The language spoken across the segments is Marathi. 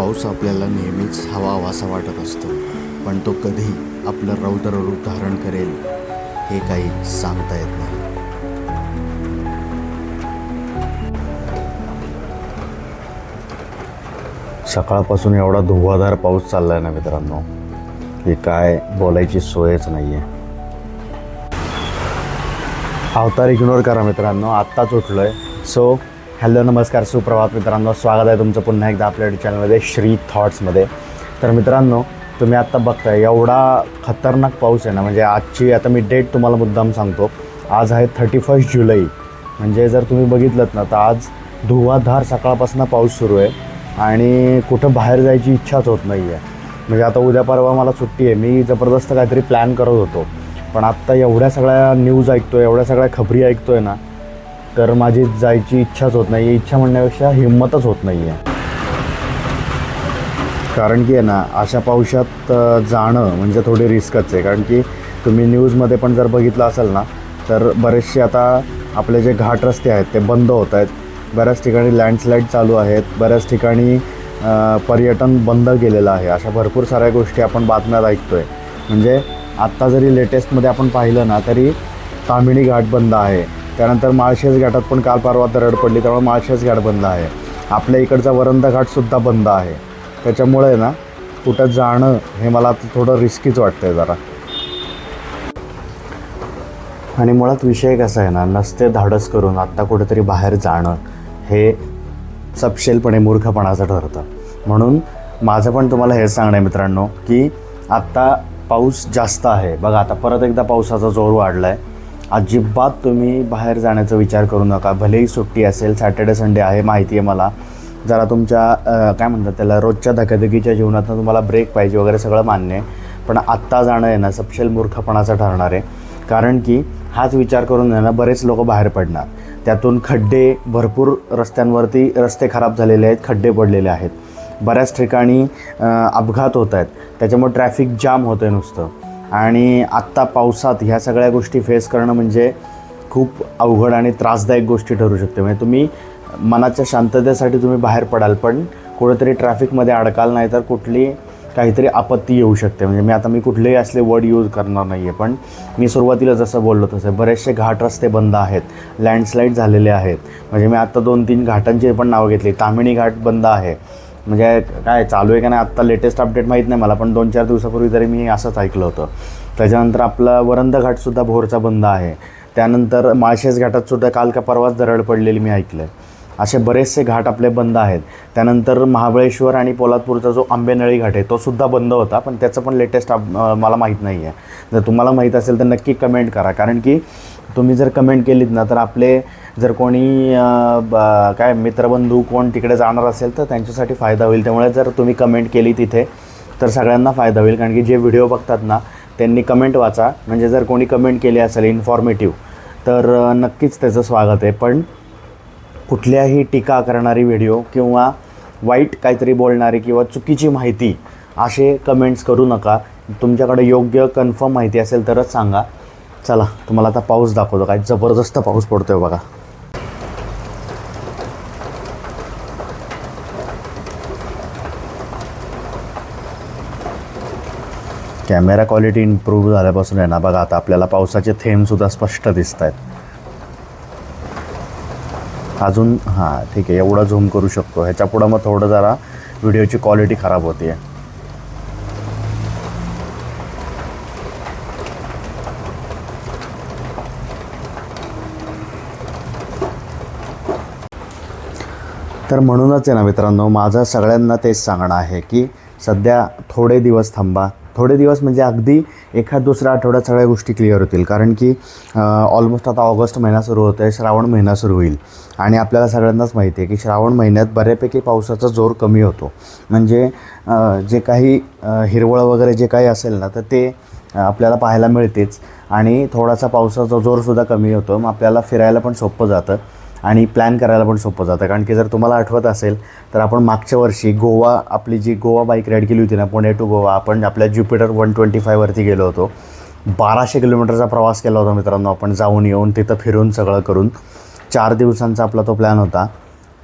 पाऊस आपल्याला नेहमीच हवाहवासा वाटत असतो, पण तो कधी आपलं रौद्र रूप धारण करेल हे काही सांगता येत नाही. सकाळपासून एवढा धुव्वाधार पाऊस चालला आहे ना मित्रांनो, की काय बोलायची सोयच नाही आहे. अवतार इग्नोर करा मित्रांनो, आत्ताच उठलो आहे. सो हॅलो नमस्कार सुप्रभात मित्रांनो, स्वागत आहे तुमचं पुन्हा एकदा आपल्या चॅनलमध्ये श्री थॉट्समध्ये. तर मित्रांनो, तुम्ही आत्ता बघताय एवढा खतरनाक पाऊस आहे ना, म्हणजे आजची आता मी डेट तुम्हाला मुद्दाम सांगतो. आज आहे 31 जुलै. म्हणजे जर तुम्ही बघितलं ना तर आज धुव्वाधार सकाळपासून पाऊस सुरू आहे आणि कुठं बाहेर जायची इच्छाच होत नाही आहे. म्हणजे आता उद्या परवा मला सुट्टी आहे, मी जबरदस्त काहीतरी प्लॅन करत होतो, पण आत्ता एवढ्या सगळ्या न्यूज ऐकतो आहे, एवढ्या सगळ्या खबरी ऐकतो आहे ना, तर माझी जायची इच्छाच होत नाही आहे. इच्छा म्हणण्यापेक्षा हिंमतच होत नाही आहे. कारण की आहे ना, अशा पावसात जाणं म्हणजे थोडी रिस्कच आहे. कारण की तुम्ही न्यूजमध्ये पण जर बघितलं असेल ना, तर बरेचसे आता आपले जे घाट रस्ते आहेत ते बंद होत आहेत. बऱ्याच ठिकाणी लँडस्लाईड चालू आहेत, बऱ्याच ठिकाणी पर्यटन बंद केलेलं आहे. अशा भरपूर साऱ्या गोष्टी आपण बातम्यात ऐकतो आहे. म्हणजे आत्ता जरी लेटेस्टमध्ये आपण पाहिलं ना, तरी ताम्हिणी घाट बंद आहे. त्यानंतर माळशेज घाटात पण काल परवा दरड पडली, त्यामुळे माळशेज घाट बंद आहे. आपल्या इकडचा वरंदा घाटसुद्धा बंद आहे. त्याच्यामुळे ना कुठं जाणं हे मला थोडं रिस्कीच वाटतं आहे जरा. आणि मुळात विषय कसा आहे ना, नसते धाडस करून आत्ता कुठेतरी बाहेर जाणं हे सपशेलपणे मूर्खपणाचं ठरतं. म्हणून माझं पण तुम्हाला हेच सांगणं आहे मित्रांनो, की आत्ता पाऊस जास्त आहे. बघा, आता परत एकदा पावसाचा जोर वाढला आहे. अजिबात तुम्ही बाहेर जाण्याचा विचार करू नका. भलेही सुट्टी असेल, सॅटर्डे संडे आहे, माहिती आहे मला. जरा तुमच्या काय म्हणतात त्याला, रोजच्या धकाधकीच्या जीवनातून तुम्हाला ब्रेक पाहिजे वगैरे, सगळं मान्य आहे. पण आत्ता जाणं आहे ना सपशेल मूर्खपणाचं ठरणार आहे. कारण की हाच विचार करून आहे ना बरेच लोक बाहेर पडणार. त्यातून खड्डे भरपूर, रस्त्यांवरती रस्ते खराब झालेले आहेत, खड्डे पडलेले आहेत, बऱ्याच ठिकाणी अपघात होत आहेत. त्याच्यामुळे ट्रॅफिक जाम होतं आहे नुसतं. आणि आत्ता पावसात ह्या सगळ्या गोष्टी फेस करणं म्हणजे खूप अवघड आणि त्रासदायक गोष्टी ठरू शकते. म्हणजे तुम्ही मनाच्या शांततेसाठी तुम्ही बाहेर पडाल, पण कुठेतरी ट्रॅफिकमध्ये अडकाल, नाही तर कुठली काहीतरी आपत्ती येऊ शकते. म्हणजे मी कुठलेही असले वर्ड यूज करणार नाही आहे, पण मी सुरुवातीला जसं बोललो तसं बरेचसे घाट रस्ते बंद आहेत, लँडस्लाईड झालेले आहेत. म्हणजे मी आत्ता 2-3 घाटांची पण नावं घेतली. ताम्हिणी घाट बंद आहे. म्हणजे काय चालू आहे का नाही आत्ता लेटेस्ट अपडेट माहीत नाही मला, पण 2-4 दिवसापूर्वी तरी मी असंच ऐकलं होतं. त्याच्यानंतर आपला वरंदा घाटसुद्धा भोरचा बंद आहे. त्यानंतर माळशेज घाटातसुद्धा काल का परवाच दरड पडलेली मी ऐकलं आहे. असे बरेचसे घाट आपले बंद आहेत. त्यानंतर महाबळेश्वर आणि पोलादपूरचा जो आंबेनळी घाट आहे तोसुद्धा बंद होता, पण त्याचं पण लेटेस्ट मला माहीत नाही आहे. जर तुम्हाला माहीत असेल तर नक्की कमेंट करा. कारण की तुम्ही जर कमेंट केलीत ना, तर आपले जर कोणी काय मित्रबंधू कोण तिकडे जाणार असेल तर त्यांच्यासाठी फायदा होईल. त्यामुळे जर तुम्ही कमेंट केली तिथे तर सगळ्यांना फायदा होईल. कारण की जे व्हिडिओ बघतात ना त्यांनी कमेंट वाचा. म्हणजे जर कोणी कमेंट केली असेल इन्फॉर्मेटिव्ह तर नक्कीच त्याचं स्वागत आहे. पण कुठल्याही टीका करणारी व्हिडिओ किंवा वाईट काहीतरी बोलणारी किंवा चुकीची माहिती असे कमेंट्स करू नका. तुमच्याकडे योग्य कन्फर्म माहिती असेल तरच सांगा. चला तुम्हाला आता पाऊस दाखवतो. काय जबरदस्त पाऊस पडतोय बघा. कॅमेरा क्वालिटी इम्प्रूव्ह झाल्यापासून आहे ना बघा, आता आपल्याला पावसाचे थेंबसुद्धा स्पष्ट दिसत आहेत. अजून हां ठीक आहे, एवढा झूम करू शकतो. ह्याच्या पुढं मग थोडं जरा व्हिडिओची क्वालिटी खराब होती आहे. तर म्हणूनच आहे ना मित्रांनो, माझं सगळ्यांना तेच सांगणं आहे की सध्या थोडे दिवस थांबा. थोडे दिवस म्हणजे अगदी एखाद दुसऱ्या आठवड्यात सगळ्या गोष्टी क्लिअर होतील. कारण की ऑलमोस्ट आता ऑगस्ट महिना सुरू होतो आहे, श्रावण महिना सुरू होईल. आणि आपल्याला सगळ्यांनाच माहिती आहे की श्रावण महिन्यात बऱ्यापैकी पावसाचा जोर कमी होतो. म्हणजे जे काही हिरवळ वगैरे जे काही असेल ना, तर ते आपल्याला पाहायला मिळतेच. आणि थोडासा पावसाचा जोरसुद्धा कमी होतो. मग आपल्याला फिरायला पण सोपं जातं आणि प्लॅन करायला पण सोपं जातं. कारण की जर तुम्हाला आठवत असेल तर आपण मागच्या वर्षी आपली जी गोवा बाईक राईड केली होती ना, पुणे टू गोवा, आपण आपल्या ज्युपिटर 125वरती गेलो होतो. 1200 किलोमीटरचा प्रवास केला होता मित्रांनो आपण, जाऊन येऊन तिथं फिरून सगळं करून. 4 दिवसांचा आपला तो प्लॅन होता.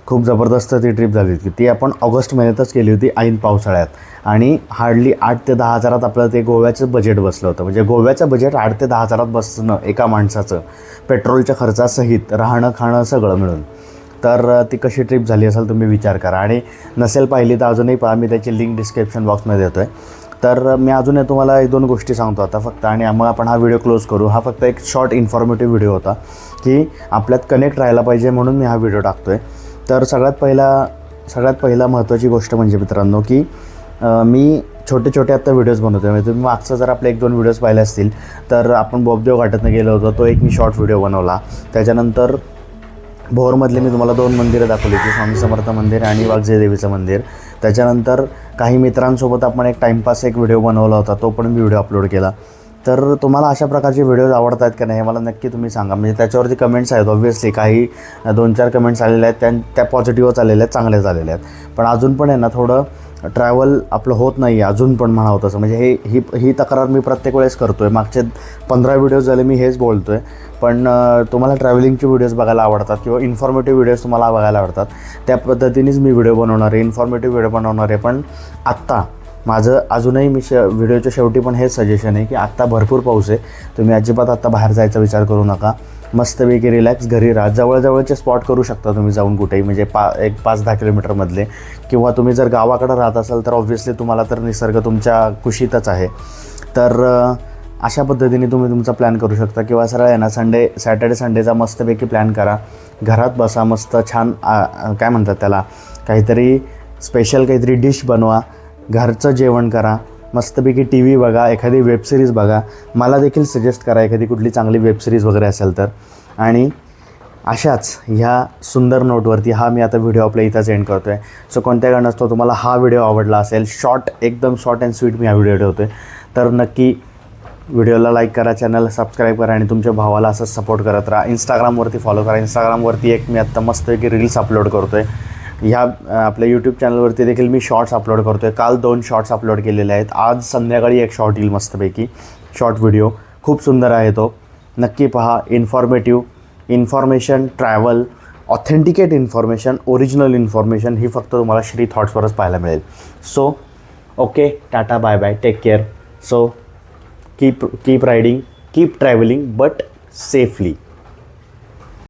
खूप जबरदस्त ती ट्रिप झाली होती. ती आपण ऑगस्ट महिन्यातच केली होती ऐन पावसाळ्यात, आणि हार्डली 8 ते 10 हजारात आपलं ते गोव्याचं बजेट बसलं होतं. म्हणजे गोव्याचं बजेट 8 ते 10 हजारात बसणं एका माणसाचं, पेट्रोलच्या खर्चासहित, राहणं खाणं सगळं मिळून. तर ती कशी ट्रिप झाली असेल तुम्ही विचार करा, आणि नसेल पाहिली तर अजूनही पहा, मी त्याची लिंक डिस्क्रिप्शन बॉक्समध्ये देतो आहे. तर मी अजून तुम्हाला 1-2 गोष्टी सांगतो आता फक्त, आणि मग आपण हा व्हिडिओ क्लोज करू. हा फक्त एक शॉर्ट इन्फॉर्मेटिव्ह व्हिडिओ होता की आपल्यात कनेक्ट राहायला पाहिजे म्हणून मी हा व्हिडिओ टाकतो आहे. तर सगळ्यात पहिला महत्त्वाची गोष्ट म्हणजे मित्रांनो की मी छोटे आत्ता व्हिडिओज बनवतो आहे. म्हणजे तुम्ही मागचं जर आपले 1-2 व्हिडिओज पाहिले असतील तर आपण बोबदेव घाटातनं गेलो होतो, तो एक मी शॉर्ट व्हिडिओ बनवला. त्याच्यानंतर भोरमधले मी तुम्हाला 2 मंदिरं दाखवली होती, स्वामी समर्थ मंदिर आणि वाघजाई देवीचं मंदिर. त्याच्यानंतर काही मित्रांसोबत आपण एक टाईमपास एक व्हिडिओ बनवला होता, तो पण मी व्हिडिओ अपलोड केला. तर तुम्हाला अशा प्रकारचे व्हिडिओज आवडत आहेत का नाही हे मला नक्की तुम्ही सांगा. म्हणजे त्याच्यावरती कमेंट्स आहेत, ऑब्व्हियसली काही 2-4 कमेंट्स आलेले आहेत, त्या पॉझिटिव्हच आलेल्या आहेत, चांगले झालेले आहेत. पण अजून पण आहे ना, थोडं ट्रॅव्हल आपलं होत नाही आहे अजून पण म्हणावं तसं. म्हणजे ही तक्रार मी प्रत्येक वेळेस करतो आहे. मागचे 15 व्हिडिओज झाले मी हेच बोलतो आहे. पण तुम्हाला ट्रॅव्हलिंगचे व्हिडिओज बघायला आवडतात किंवा इन्फॉर्मेटिव्ह व्हिडिओज तुम्हाला बघायला आवडतात, त्या पद्धतीनेच मी व्हिडिओ बनवणार आहे, इन्फॉर्मेटिव्ह व्हिडिओ बनवणार आहे. पण आत्ता माझं अजूनही व्हिडिओच्या शेवटी पण हेच सजेशन आहे की आत्ता भरपूर पाऊस आहे, तुम्ही अजिबात आत्ता बाहेर जायचा विचार करू नका. मस्तपैकी रिलॅक्स घरी राहा. जवळजवळचे स्पॉट करू शकता तुम्ही जाऊन कुठेही, म्हणजे 5-10 किलोमीटरमधले. किंवा तुम्ही जर गावाकडं राहत असाल तर ऑब्व्हियसली तुम्हाला तर निसर्ग तुमच्या कुशीतच आहे. तर अशा पद्धतीने तुम्ही तुमचा प्लॅन करू शकता. किंवा सरळ आहे ना, सॅटर्डे संडेचा मस्तपैकी प्लॅन करा, घरात बसा, मस्त छान काय म्हणतात त्याला, काहीतरी स्पेशल काहीतरी डिश बनवा, घरचं जेवण करा, मस्तपैकी टी व्ही बघा, एखादी वेबसिरीज बघा. मला देखील सजेस्ट करा एखादी कुठली चांगली वेबसिरीज वगैरे असेल तर. आणि अशाच ह्या सुंदर नोटवरती हा मी आता व्हिडिओ आपल्या इथंच एंड करतो आहे. सो कोणत्या कारणास्तव तुम्हाला हा व्हिडिओ आवडला असेल, एकदम शॉर्ट अँड स्वीट मी हा व्हिडिओ ठेवतो आहे, तर नक्की व्हिडिओला लाईक करा, चॅनलला सबस्क्राईब करा, आणि तुमच्या भावाला असंच सपोर्ट करत राहा. इंस्टाग्रामवरती फॉलो करा. इंस्टाग्रामवरती एक मी आत्ता मस्तपैकी रील्स अपलोड करतो आहे. ह्या आपल्या यूट्यूब चॅनलवरती देखील मी शॉर्ट्स अपलोड करतो आहे. काल 2 शॉर्ट्स अपलोड केलेले आहेत. आज संध्याकाळी एक शॉर्ट येईल मस्तपैकी, शॉर्ट व्हिडिओ खूप सुंदर आहे तो, नक्की पहा. Information, travel, authenticate information, original information ही फक्त तुम्हाला श्री थॉट्सवरच पाहायला मिळेल. So okay, tata, bye bye, take care. So keep riding, keep traveling, but safely.